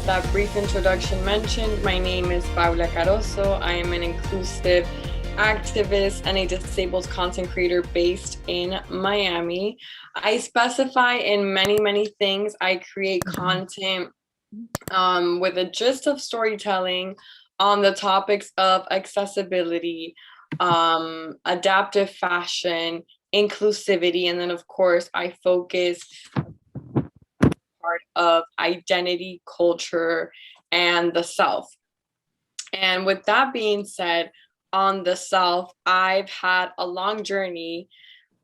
that brief introduction mentioned, my name is Paula Carozzo. I am an inclusive activist and a disabled content creator based in Miami. I specify in many things. I create content with a gist of storytelling on the topics of accessibility, adaptive fashion, inclusivity, and then of course I focus part of identity, culture, and the self. And with that being said, on the self, I've had a long journey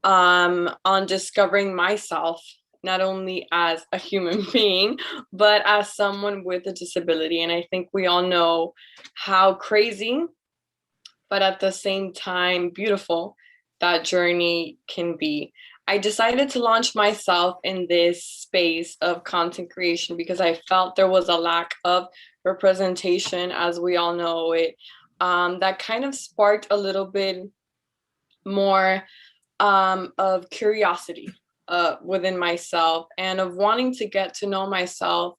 on discovering myself, not only as a human being, but as someone with a disability. And I think we all know how crazy, but at the same time, beautiful that journey can be. I decided to launch myself in this space of content creation because I felt there was a lack of representation, as we all know it. That kind of sparked a little bit more of curiosity within myself and of wanting to get to know myself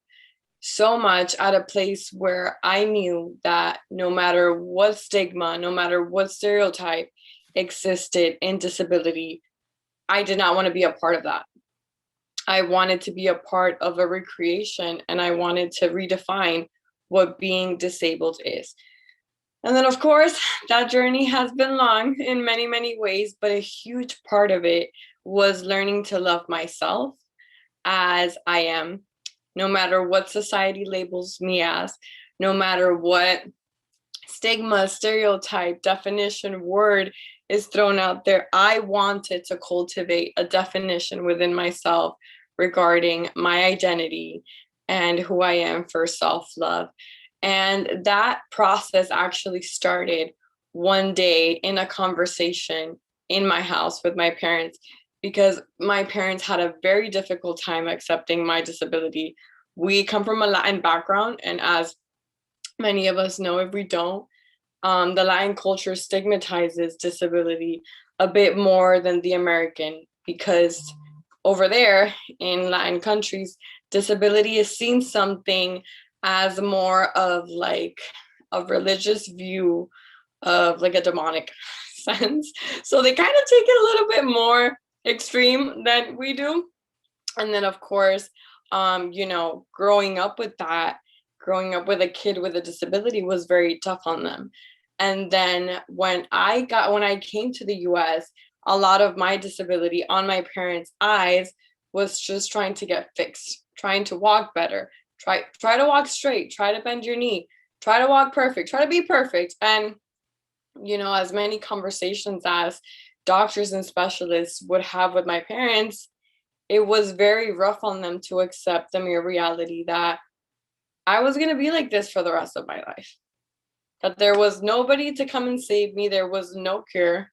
so much at a place where I knew that no matter what stigma, no matter what stereotype existed in disability, I did not want to be a part of that. I wanted to be a part of a recreation and I wanted to redefine what being disabled is. And then, of course, that journey has been long in many ways, but a huge part of it was learning to love myself as I am, no matter what society labels me as, no matter what stigma, stereotype, definition, word is thrown out there. I wanted to cultivate a definition within myself regarding my identity and who I am for self-love. And that process actually started one day in a conversation in my house with my parents, because my parents had a very difficult time accepting my disability. We come from a Latin background, and as many of us know, if we don't, the Latin culture stigmatizes disability a bit more than the American, because over there in Latin countries, disability is seen something as more of like a religious view of like a demonic sense. So they kind of take it a little bit more extreme than we do. And then of course, growing up with that, growing up with a kid with a disability was very tough on them. And then when I came to the US, a lot of my disability on my parents' eyes was just trying to get fixed, trying to walk better, try to walk straight, try to bend your knee, try to walk perfect, try to be perfect. And as many conversations as doctors and specialists would have with my parents, it was very rough on them to accept the mere reality that I was going to be like this for the rest of my life. That there was nobody to come and save me. There was no cure.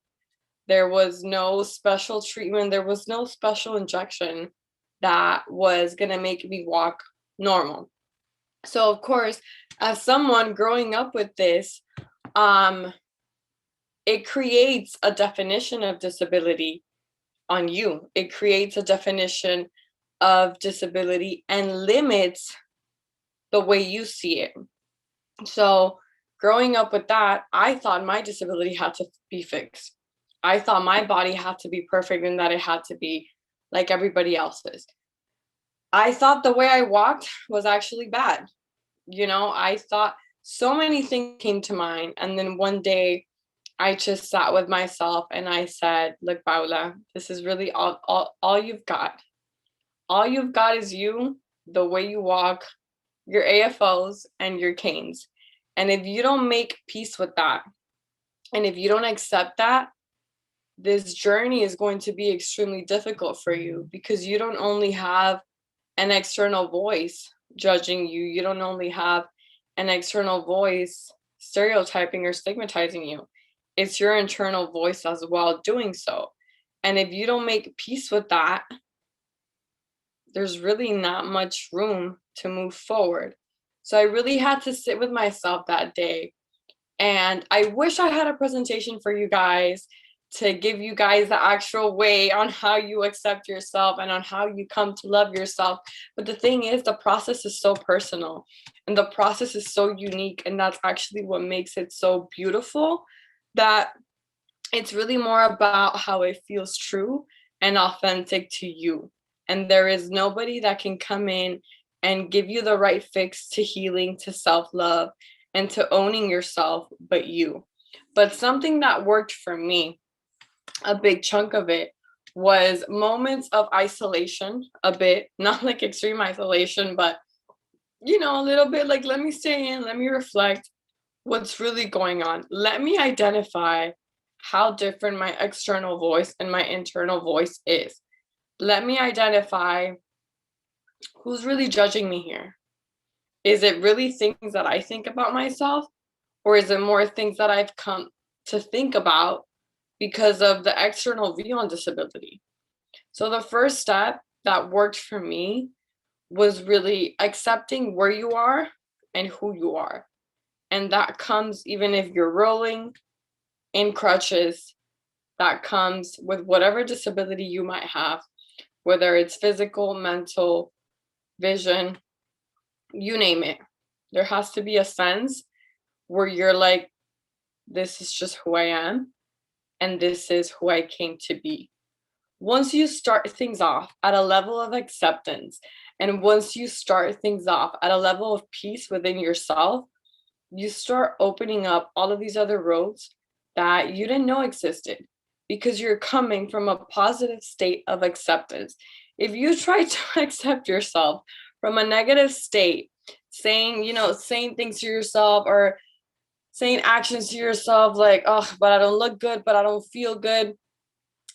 There was no special treatment. There was no special injection that was going to make me walk normal. So, of course, as someone growing up with this, it creates a definition of disability on you. It creates a definition of disability and limits the way you see it. So growing up with that, I thought my disability had to be fixed. I thought my body had to be perfect and that it had to be like everybody else's. I thought the way I walked was actually bad. I thought so many things came to mind. And then one day I just sat with myself and I said, look, Paula, this is really all you've got. All you've got is you, the way you walk, your AFOs, and your canes. And if you don't make peace with that, and if you don't accept that, this journey is going to be extremely difficult for you, because you don't only have an external voice judging you, you don't only have an external voice stereotyping or stigmatizing you. It's your internal voice as well doing so. And if you don't make peace with that, there's really not much room to move forward. So I really had to sit with myself that day. And I wish I had a presentation for you guys to give you guys the actual way on how you accept yourself and on how you come to love yourself. But the thing is, the process is so personal and the process is so unique. And that's actually what makes it so beautiful, that it's really more about how it feels true and authentic to you. And there is nobody that can come in and give you the right fix to healing, to self-love, and to owning yourself but you. But something that worked for me, a big chunk of it, was moments of isolation, a bit, not like extreme isolation, but a little bit like, let me stay in, let me reflect what's really going on. Let me identify how different my external voice and my internal voice is. Let me identify who's really judging me here. Is it really things that I think about myself, or is it more things that I've come to think about because of the external view on disability? So the first step that worked for me was really accepting where you are and who you are. And that comes even if you're rolling in crutches, that comes with whatever disability you might have, whether it's physical, mental, vision, you name it. There has to be a sense where you're like, this is just who I am, and this is who I came to be. Once you start things off at a level of acceptance, and once you start things off at a level of peace within yourself, you start opening up all of these other roads that you didn't know existed, because you're coming from a positive state of acceptance. If you try to accept yourself from a negative state, saying things to yourself or saying actions to yourself like, oh, but I don't look good, but I don't feel good,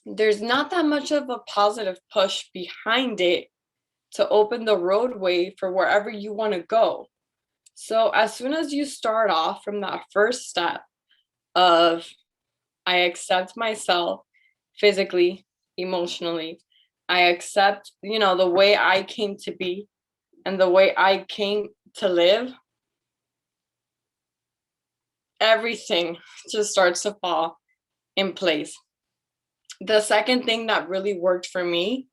there's not that much of a positive push behind it to open the roadway for wherever you want to go. So as soon as you start off from that first step of, I accept myself physically, emotionally, I accept, the way I came to be and the way I came to live, everything just starts to fall in place. The second thing that really worked for me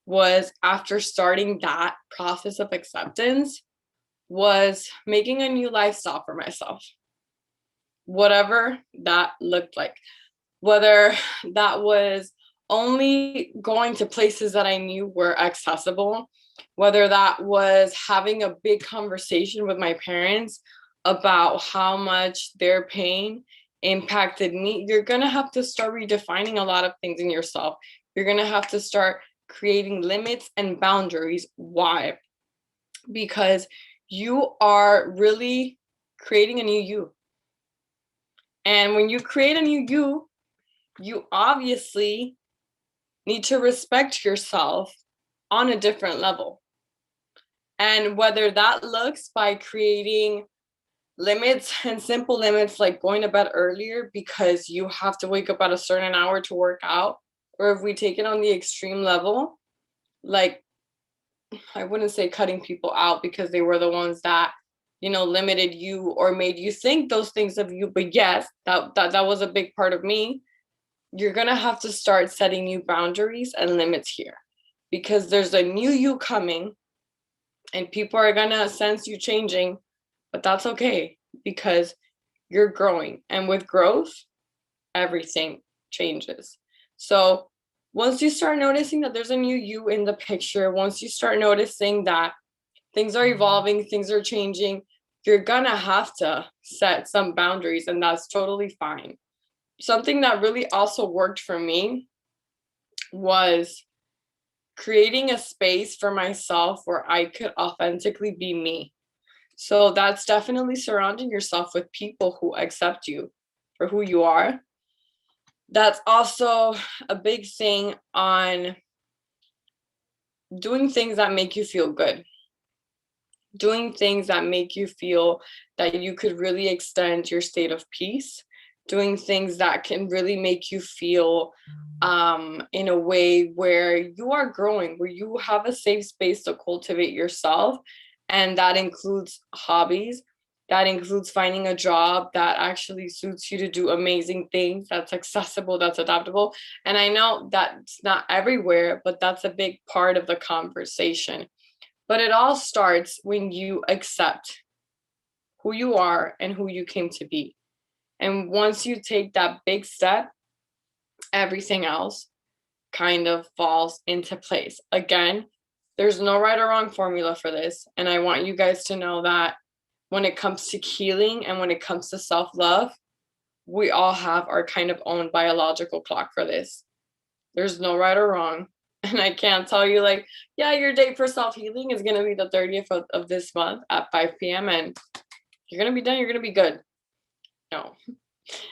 was, after starting that process of acceptance, was making a new lifestyle for myself, whatever that looked like. Whether that was only going to places that I knew were accessible, whether that was having a big conversation with my parents about how much their pain impacted me. You're going to have to start redefining a lot of things in yourself. You're going to have to start creating limits and boundaries. Why? Because you are really creating a new you. And when you create a new you obviously need to respect yourself on a different level. And whether that looks by creating limits, and simple limits like going to bed earlier because you have to wake up at a certain hour to work out, or if we take it on the extreme level, like, I wouldn't say cutting people out because they were the ones that, limited you or made you think those things of you. But yes, that was a big part of me. You're going to have to start setting new boundaries and limits here, because there's a new you coming and people are going to sense you changing, but that's okay because you're growing. And with growth, everything changes. So once you start noticing that there's a new you in the picture, once you start noticing that things are evolving, things are changing, you're gonna have to set some boundaries, and that's totally fine. Something that really also worked for me was creating a space for myself where I could authentically be me. So that's definitely surrounding yourself with people who accept you for who you are. That's also a big thing on doing things that make you feel good, doing things that make you feel that you could really extend your state of peace, doing things that can really make you feel in a way where you are growing, where you have a safe space to cultivate yourself. And that includes hobbies, That includes finding a job that actually suits you to do amazing things, that's accessible, that's adaptable. And I know that's not everywhere, but that's a big part of the conversation. But it all starts when you accept who you are and who you came to be. And once you take that big step, everything else kind of falls into place. Again, there's no right or wrong formula for this. And I want you guys to know that when it comes to healing and when it comes to self love, we all have our kind of own biological clock for this. There's no right or wrong. And I can't tell you, like, yeah, your date for self healing is going to be the 30th of this month at 5 p.m. and you're going to be done, you're going to be good. No,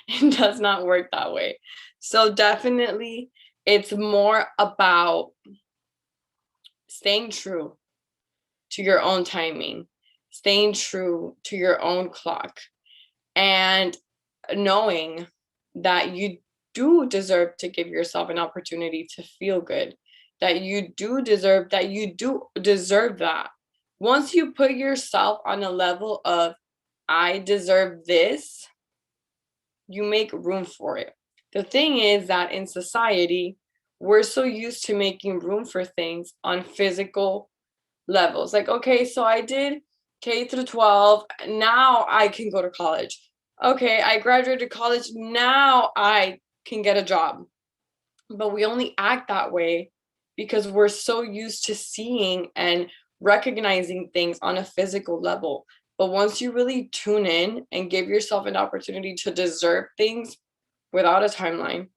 it does not work that way. So definitely, it's more about staying true to your own timing, staying true to your own clock, and knowing that you do deserve to give yourself an opportunity to feel good, that you do deserve that. Once you put yourself on a level of, I deserve this, you make room for it. The thing is that in society, we're so used to making room for things on physical levels. Like, okay, so I did K through 12, now I can go to college. Okay, I graduated college, now I can get a job. But we only act that way because we're so used to seeing and recognizing things on a physical level. But once you really tune in and give yourself an opportunity to deserve things without a timeline,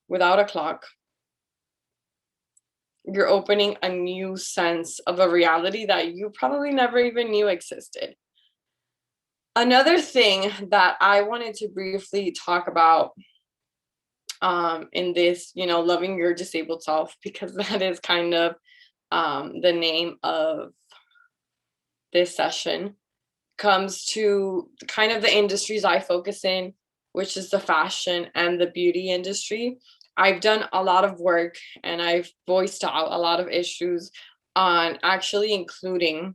without a clock, you're opening a new sense of a reality that you probably never even knew existed. Another thing that I wanted to briefly talk about in this, loving your disabled self, because that is kind of the name of this session, comes to kind of the industries I focus in, which is the fashion and the beauty industry. I've done a lot of work and I've voiced out a lot of issues on actually including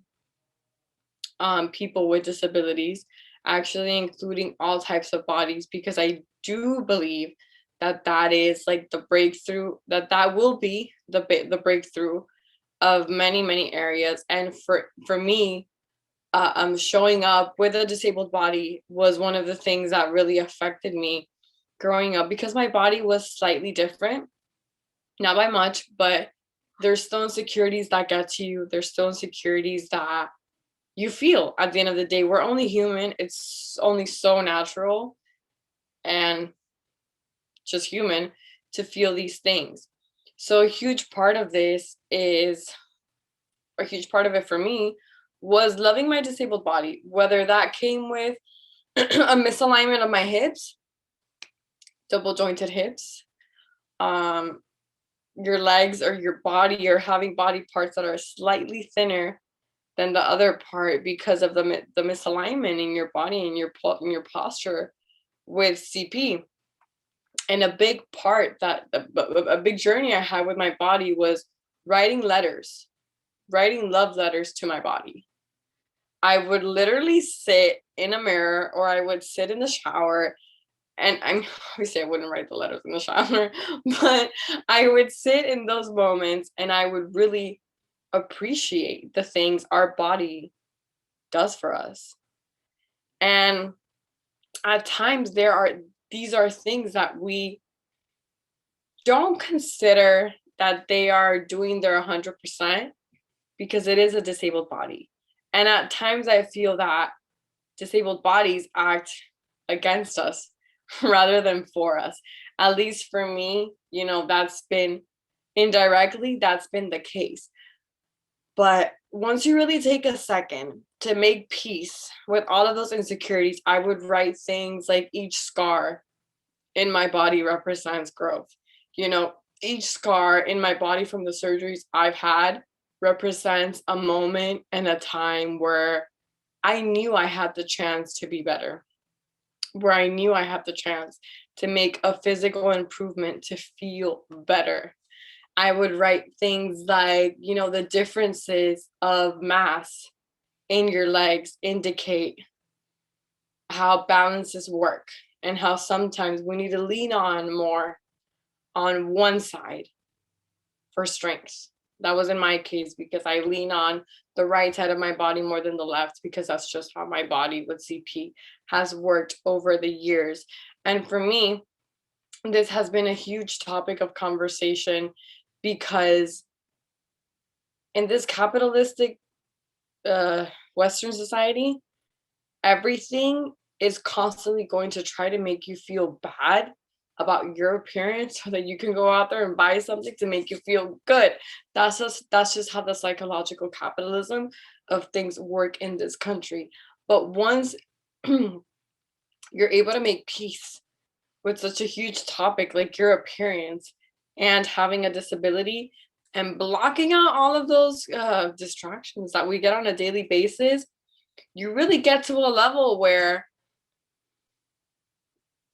people with disabilities, actually including all types of bodies, because I do believe that that is like the breakthrough, that will be the breakthrough of many areas. And for me, showing up with a disabled body was one of the things that really affected me growing up, because my body was slightly different, not by much, but there's still insecurities that get to you. There's still insecurities that you feel at the end of the day. We're only human. It's only so natural and just human to feel these things. So a huge part of a huge part of it for me was loving my disabled body, whether that came with a misalignment of my hips, double jointed hips, your legs or your body, or having body parts that are slightly thinner than the other part because of the misalignment in your body and your posture with CP. And a big part that a big journey I had with my body was writing love letters to my body. I would literally sit in a mirror, or I would sit in the shower, and I'm obviously I wouldn't write the letters in the shower, but I would sit in those moments and I would really appreciate the things our body does for us. And at times these are things that we don't consider that they are doing their 100%, because it is a disabled body. And at times I feel that disabled bodies act against us rather than for us. At least for me, that's been that's been the case. But once you really take a second to make peace with all of those insecurities, I would write things like, each scar in my body represents growth. Each scar in my body from the surgeries I've had represents a moment and a time where I knew I had the chance to be better, where I knew I had the chance to make a physical improvement to feel better. I would write things like, the differences of mass in your legs indicate how balances work and how sometimes we need to lean on more on one side for strength. That was in my case because I lean on the right side of my body more than the left because that's just how my body with CP has worked over the years. And for me, this has been a huge topic of conversation because in this capitalistic Western society, everything is constantly going to try to make you feel bad about your appearance so that you can go out there and buy something to make you feel good. That's just how the psychological capitalism of things work in this country. But once you're able to make peace with such a huge topic like your appearance and having a disability and blocking out all of those distractions that we get on a daily basis, you really get to a level where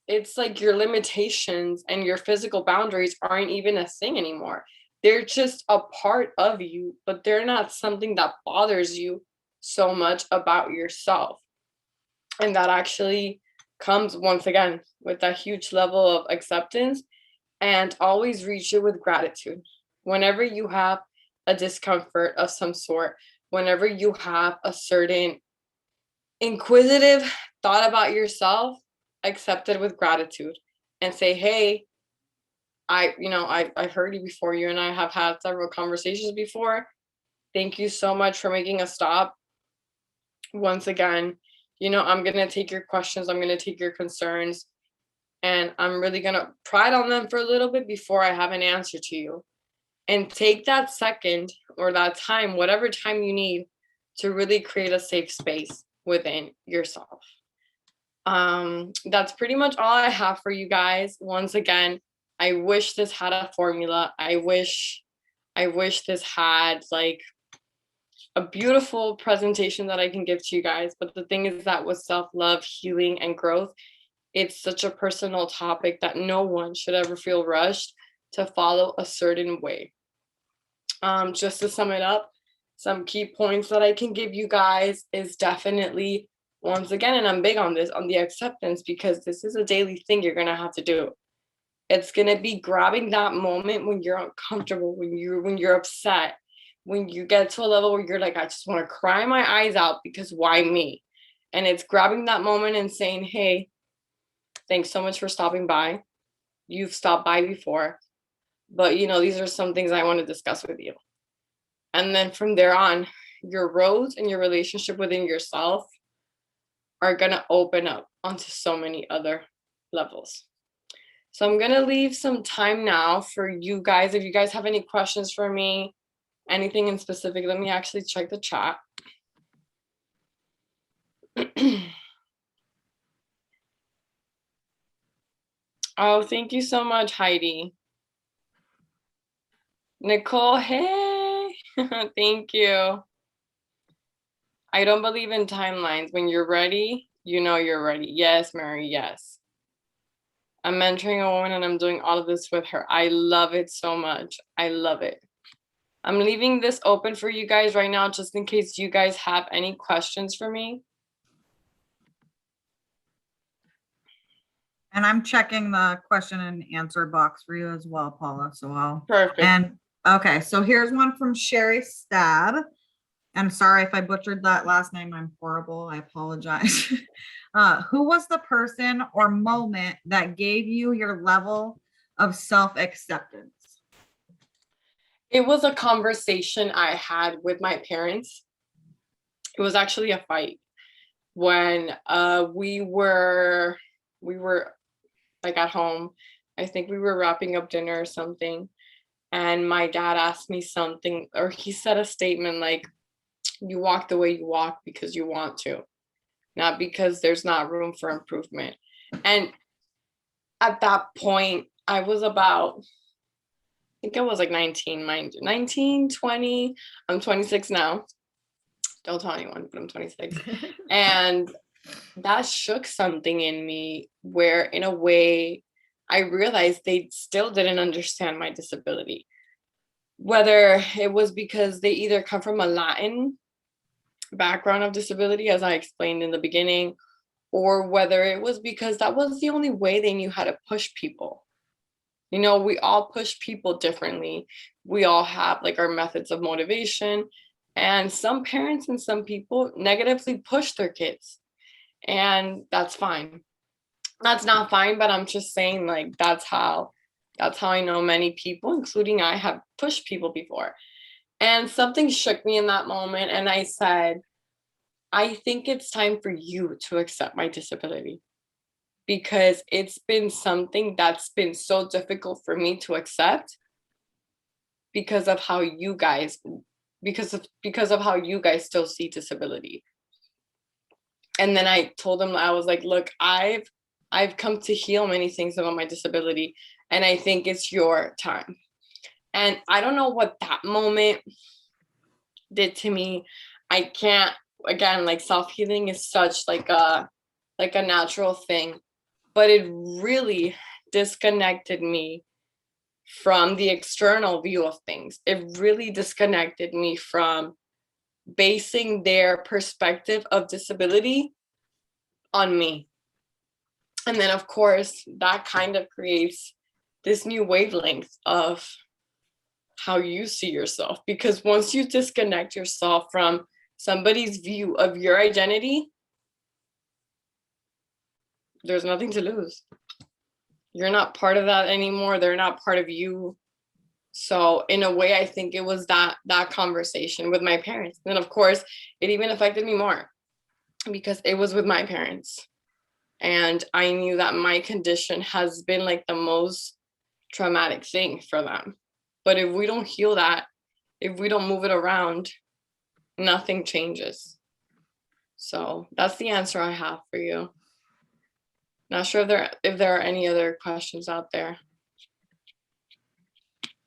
it's like your limitations and your physical boundaries aren't even a thing anymore. They're just a part of you, but they're not something that bothers you so much about yourself. And that actually comes once again with a huge level of acceptance, and always reach it with gratitude. Whenever you have a discomfort of some sort, whenever you have a certain inquisitive thought about yourself, accept it with gratitude and say, hey, I've heard you before. You and I have had several conversations before. Thank you so much for making a stop. Once again, I'm going to take your questions. I'm going to take your concerns, and I'm really going to pride on them for a little bit before I have an answer to you. And take that second or that time, whatever time you need, to really create a safe space within yourself. That's pretty much all I have for you guys. Once again, I wish this had a formula. I wish this had like a beautiful presentation that I can give to you guys. But the thing is that with self-love, healing, and growth, it's such a personal topic that no one should ever feel rushed to follow a certain way. Just to sum it up, some key points that I can give you guys is definitely, once again, and I'm big on this, on the acceptance, because this is a daily thing you're going to have to do. It's going to be grabbing that moment when you're uncomfortable, when you're upset, when you get to a level where you're like, I just want to cry my eyes out because why me? And it's grabbing that moment and saying, hey, thanks so much for stopping by. You've stopped by before, but these are some things I want to discuss with you. And then from there on, your roads and your relationship within yourself are going to open up onto so many other levels. So I'm going to leave some time now for you guys. If you guys have any questions for me, anything in specific, let me actually check the chat. Oh, thank you so much, Heidi. Nicole, hey, thank you. I don't believe in timelines. When you're ready, you're ready. Yes, Mary, yes. I'm mentoring a woman and I'm doing all of this with her. I love it so much. I love it. I'm leaving this open for you guys right now, just in case you guys have any questions for me. And I'm checking the question and answer box for you as well, Paula. So Perfect. And okay, so here's one from Sherry Stab. I'm sorry if I butchered that last name. I'm horrible. I apologize. Who was the person or moment that gave you your level of self-acceptance? It was a conversation I had with my parents. It was actually a fight when we were like at home. I think we were wrapping up dinner or something, and my dad asked me something, or he said a statement like, you walk the way you walk because you want to, not because there's not room for improvement. And at that point, I was about, I think I was like 19, mind you, 19, 20. I'm 26 now. Don't tell anyone, but I'm 26. And that shook something in me where, in a way, I realized they still didn't understand my disability. Whether it was because they either come from a Latin background of disability, as I explained in the beginning, or whether it was because that was the only way they knew how to push people. You know, we all push people differently. We all have like our methods of motivation. And some parents and some people negatively push their kids. And that's fine. That's not fine, but I'm just saying like that's how I know many people, including I, have pushed people before. And something shook me in that moment. And I said, I think it's time for you to accept my disability, because it's been something that's been so difficult for me to accept because of how you guys because of how you guys still see disability. And then I told them, I was like, look, I've come to heal many things about my disability, and I think it's your time. And I don't know what that moment did to me. I can't, again, like self-healing is such like a natural thing, but it really disconnected me from the external view of things. It really disconnected me from basing their perspective of disability on me. And then, of course, that kind of creates this new wavelength of how you see yourself. Because once you disconnect yourself from somebody's view of your identity, there's nothing to lose. You're not part of that anymore. They're not part of you. So in a way, I think it was that conversation with my parents. And then of course, it even affected me more because it was with my parents. And I knew that my condition has been like the most traumatic thing for them. But if we don't heal that, if we don't move it around, nothing changes. So that's the answer I have for you. Not sure if there are any other questions out there.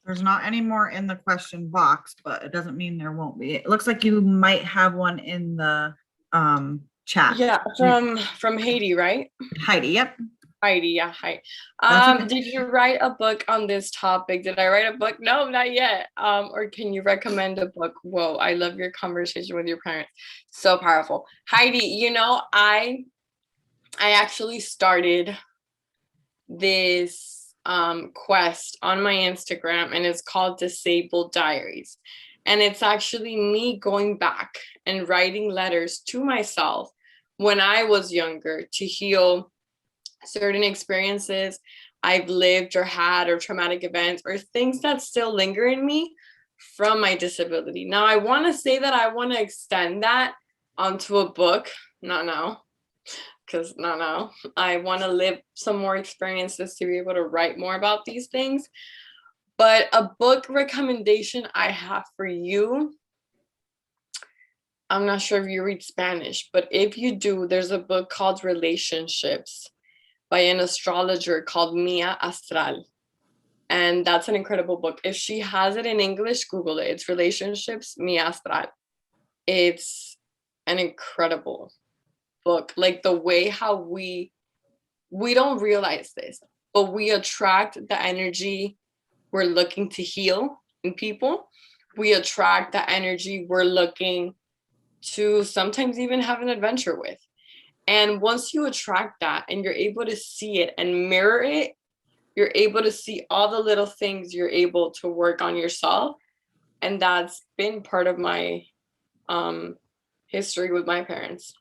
There's not any more in the question box, but it doesn't mean there won't be. It looks like you might have one in the chat. Yeah, from Haiti, right? Heidi, yep. Heidi, yeah, hi. Okay. Did you write a book on this topic? Did I write a book? No, not yet. Or can you recommend a book? Whoa, I love your conversation with your parents. So powerful. Heidi, you know, I actually started this quest on my Instagram, and it's called Disabled Diaries. And it's actually me going back and writing letters to myself when I was younger to heal certain experiences I've lived or had, or traumatic events, or things that still linger in me from my disability. Now, I want to say that I want to extend that onto a book. Not now, because not now. I want to live some more experiences to be able to write more about these things. But a book recommendation I have for you, I'm not sure if you read Spanish, but if you do, there's a book called Relationships by an astrologer called Mia Astral. And that's an incredible book. If she has it in English, Google it. It's Relationships, Mia Astral. It's an incredible book. Like the way how we don't realize this, but we attract the energy we're looking to heal in people. We attract the energy we're looking to sometimes even have an adventure with. And once you attract that and you're able to see it and mirror it, you're able to see all the little things you're able to work on yourself. And that's been part of my history with my parents.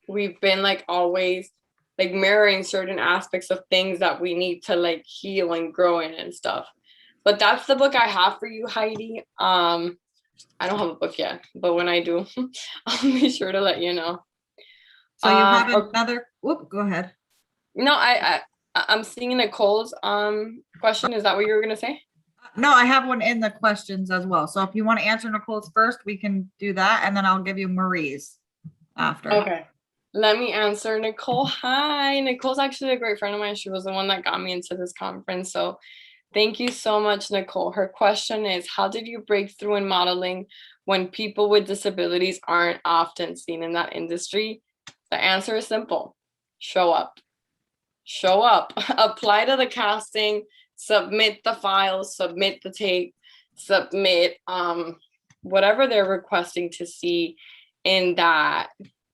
We've been like always like mirroring certain aspects of things that we need to like heal and grow in and stuff. But that's the book I have for you, Heidi. I don't have a book yet, but when I do, I'll be sure to let you know. So you have another, whoop, go ahead. No, I'm seeing Nicole's question. Is that what you were gonna say? No, I have one in the questions as well. So if you want to answer Nicole's first, we can do that, and then I'll give you Marie's after. Okay. Let me answer Nicole. Hi. Nicole's actually a great friend of mine. She was the one that got me into this conference. So thank you so much, Nicole. Her question is, how did you break through in modeling when people with disabilities aren't often seen in that industry? The answer is simple. Show up. Show up. Apply to the casting, submit the files, submit the tape, submit whatever they're requesting to see in that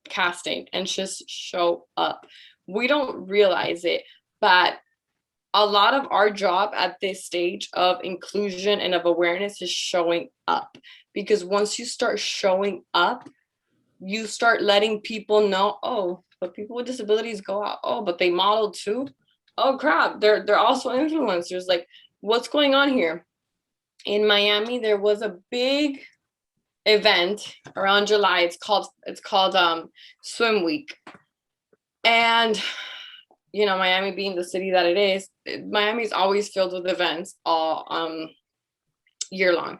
casting and just show up. We don't realize it, but a lot of our job at this stage of inclusion and of awareness is showing up, because once you start showing up, you start letting people know, oh, but people with disabilities go out. Oh, but they model too. Oh crap, they're also influencers. Like, what's going on here? In Miami, there was a big event around July. It's called Swim Week. And you know, Miami being the city that it is, Miami's always filled with events all year long.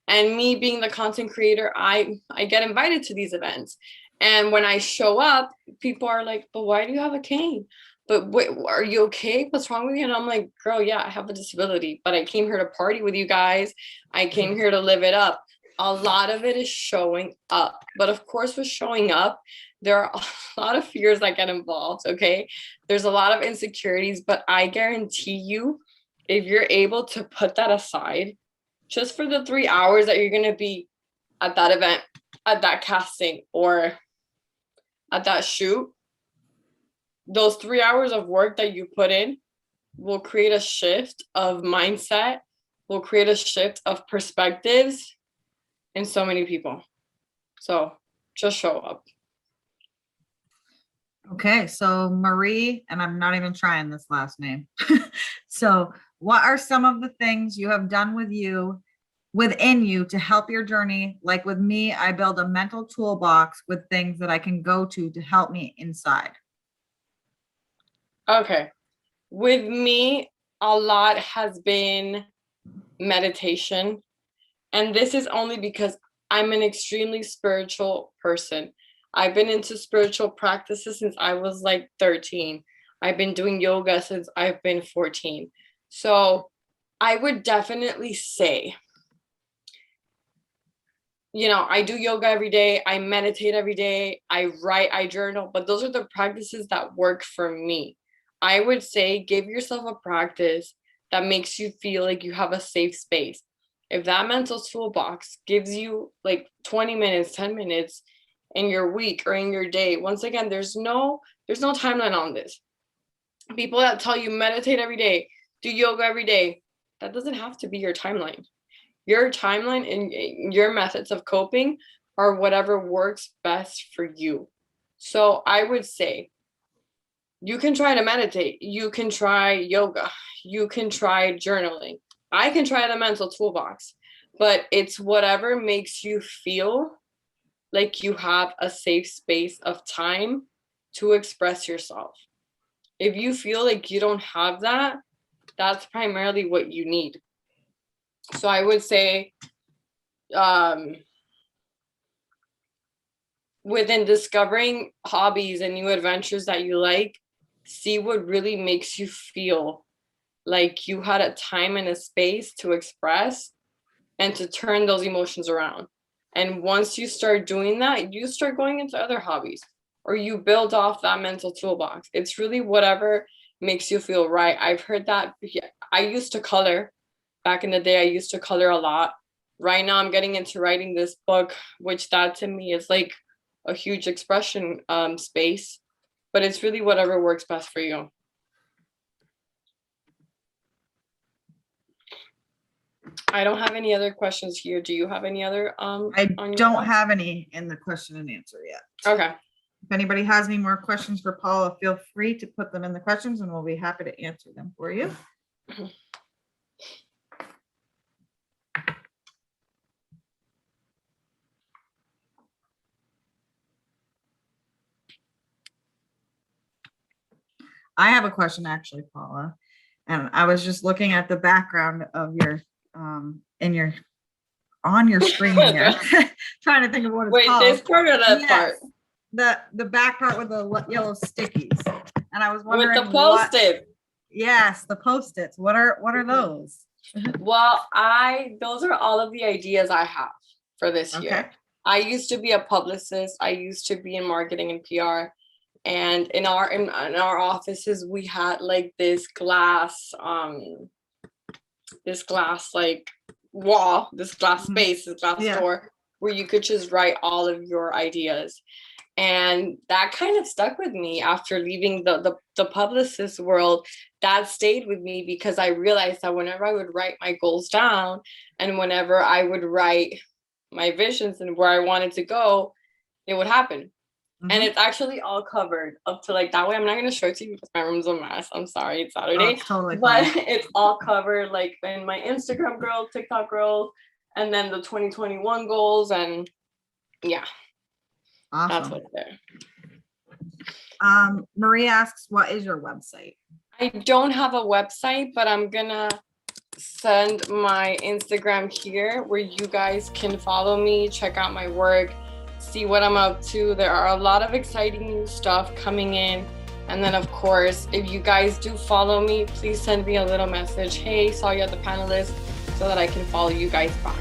And me being the content creator, I get invited to these events. And when I show up, people are like, but why do you have a cane? But wait, are you okay? What's wrong with you? And I'm like, girl, yeah, I have a disability, but I came here to party with you guys. I came here to live it up. A lot of it is showing up. But of course, with showing up, there are a lot of fears that get involved, okay? There's a lot of insecurities, but I guarantee you, if you're able to put that aside, just for the 3 hours that you're going to be at that event, at that casting, or at that shoot, those 3 hours of work that you put in will create a shift of mindset, will create a shift of perspectives in so many people. So just show up. Okay, so Marie, and I'm not even trying this last name. So what are some of the things you have done within you to help your journey? Like with me, I build a mental toolbox with things that I can go to help me inside. Okay. With me, a lot has been meditation. And this is only because I'm an extremely spiritual person. I've been into spiritual practices since I was like 13. I've been doing yoga since I've been 14. So I would definitely say, you know, I do yoga every day. I meditate every day. I write, I journal, but those are the practices that work for me. I would say give yourself a practice that makes you feel like you have a safe space. If that mental toolbox gives you like 20 minutes, 10 minutes in your week or in your day, once again, there's no timeline on this. People that tell you meditate every day, do yoga every day, that doesn't have to be your timeline. Your timeline and your methods of coping are whatever works best for you. So I would say you can try to meditate, you can try yoga, you can try journaling. I can try the mental toolbox, but it's whatever makes you feel like you have a safe space of time to express yourself. If you feel like you don't have that, that's primarily what you need. So I would say, within discovering hobbies and new adventures that you like, see what really makes you feel like you had a time and a space to express and to turn those emotions around. And once you start doing that, you start going into other hobbies or you build off that mental toolbox. It's really whatever makes you feel right. I've heard that. I used to color back in the day. I used to color a lot. Right now I'm getting into writing this book, which that to me is like a huge expression space, but it's really whatever works best for you. I don't have any other questions here. Do you have any other? I don't have any in the question and answer yet. Okay. If anybody has any more questions for Paula, feel free to put them in the questions and we'll be happy to answer them for you. I have a question actually, Paula, and I was just looking at the background of your on your screen here, trying to think of what it's called. Wait, this part or that part? The back part with the yellow stickies, and I was wondering with the Post-it. Yes, the Post-its. What are those? Well, those are all of the ideas I have for this year. I used to be a publicist. I used to be in marketing and PR. And in our offices, we had like this glass like wall, this glass space, this glass door where you could just write all of your ideas. And that kind of stuck with me after leaving the publicist world. That stayed with me because I realized that whenever I would write my goals down and whenever I would write my visions and where I wanted to go, it would happen. And it's actually all covered up to like that way. I'm not going to show it to you because my room's a mess. I'm sorry, it's Oh, Saturday. it's totally But fine. it's all covered like in my Instagram girls, TikTok girls, and then the 2021 goals. And yeah, that's Awesome. what's there. Marie asks, what is your website? I don't have a website, but I'm gonna send my Instagram here where you guys can follow me, check out my work, see what I'm up to. There are a lot of exciting new stuff coming in. And then of course, if you guys do follow me, please send me a little message. Hey, saw you at the panelist, so that I can follow you guys back.